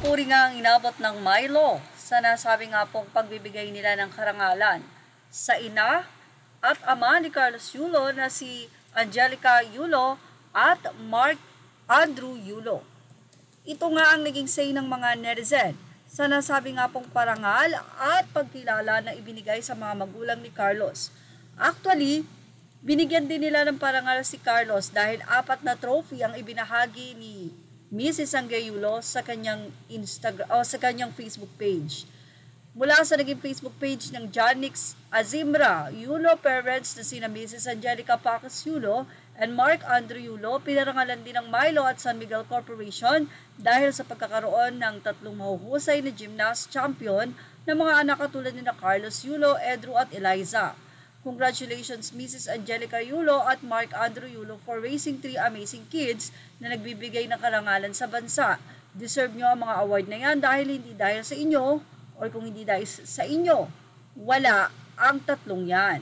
papuri nga ang inabot ng Milo sa nasabi nga pong pagbibigay nila ng karangalan sa ina at ama ni Carlos Yulo na si Angelica Yulo at Mark Andrew Yulo. Ito nga ang naging say ng mga netizen sa nasabi nga pong parangal at pagkilala na ibinigay sa mga magulang ni Carlos. Actually, binigyan din nila ng parangal si Carlos dahil 4 na trophy ang ibinahagi ni Mrs. Angge Yulo sa kanyang Facebook page. Mula sa naging Facebook page ng Janix Azimra Yulo parents na sina Mrs. Angelica Pacas Yulo and Mark Andrew Yulo, pinarangalan din ng Milo at San Miguel Corporation dahil sa pagkakaroon ng 3 mahuhusay na gymnast champion na mga anak katulad ni Carlos Yulo, Edru at Eliza. Congratulations Mrs. Angelica Yulo at Mark Andrew Yulo for raising 3 amazing kids na nagbibigay ng karangalan sa bansa. Deserve nyo ang mga award na yan dahil hindi dahil sa inyo or kung hindi dahil sa inyo, wala ang 3 yan.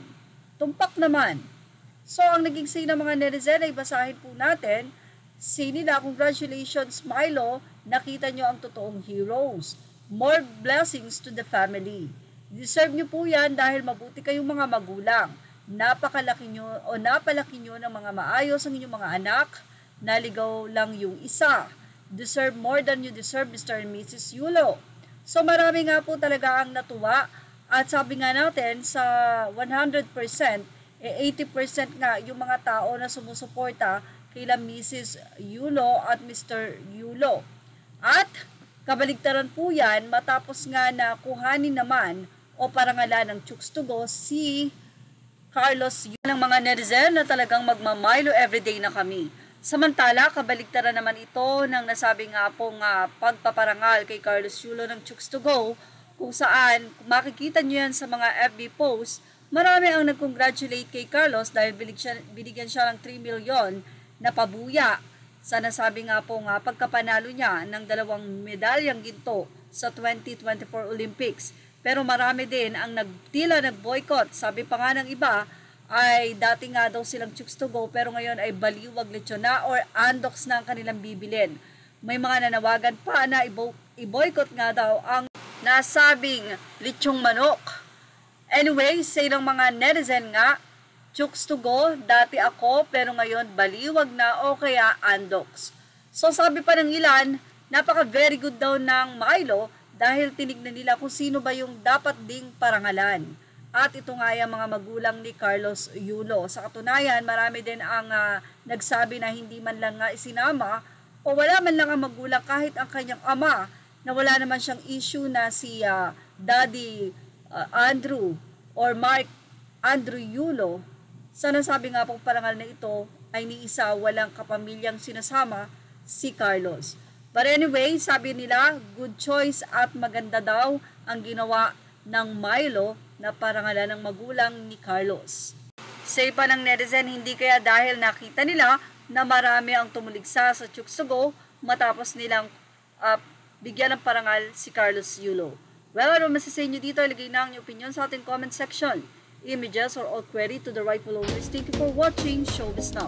Tumpak naman. So, ang naging say ng mga netizen ay basahin po natin. Say nila, congratulations Milo, nakita nyo ang totoong heroes. More blessings to the family. Deserve nyo po yan dahil mabuti kayong mga magulang. Napalaki nyo ng mga maayos ang inyong mga anak. Naligaw lang yung isa. Deserve more than you deserve, Mr. and Mrs. Yulo. So marami nga po talaga ang natuwa. At sabi nga natin sa 100%, 80% nga yung mga tao na sumusuporta kay Mrs. Yulo at Mr. Yulo. At kabaligtaran po yan matapos nga na kuhanin naman o parangalan ng Chooks to Go si Carlos Yulo ng mga netizen na talagang magmamilo everyday na kami. Samantala, kabaligtaran naman ito ng nasabi nga pong pagpaparangal kay Carlos Yulo ng Chooks to Go kung saan makikita nyo yan sa mga FB posts. Marami ang nag-congratulate kay Carlos dahil binigyan siya ng 3 milyon na pabuya sa nasabi nga po pagkapanalo niya ng 2 medalyang ginto sa 2024 Olympics. Pero marami din ang nag-boycott. Sabi pa nga ng iba ay dati nga daw silang Chooks to Go pero ngayon ay baliwag lechon na or andox na ang kanilang bibilin. May mga nanawagan pa na i-boycott nga daw ang nasabing lechong manok. Anyway, say ng mga netizen nga, Chooks to Go, dati ako pero ngayon baliwag na o kaya andox. So sabi pa ng ilan, napaka very good daw ng Milo dahil tinignan nila kung sino ba yung dapat ding parangalan. At ito nga yung mga magulang ni Carlos Yulo. Sa katunayan, marami din ang nagsabi na hindi man lang nga isinama o wala man lang ang magulang kahit ang kanyang ama na wala naman siyang issue na si Daddy Andrew or Mark Andrew Yulo. Sa nasabi nga pong parangal na ito ay ni isa walang kapamilyang sinasama si Carlos. But anyway, sabi nila, good choice at maganda daw ang ginawa ng Milo na parangalan ng magulang ni Carlos. Say pa ng netizen, hindi kaya dahil nakita nila na marami ang tumuligsa sa Chooks to Go matapos nilang bigyan ng parangal si Carlos Yulo. Well, ano masasabi nyo dito? Ilagay na ang inyong opinion sa ating comment section. Images or all query to the rightful owners. Thank you for watching Showbiz Now.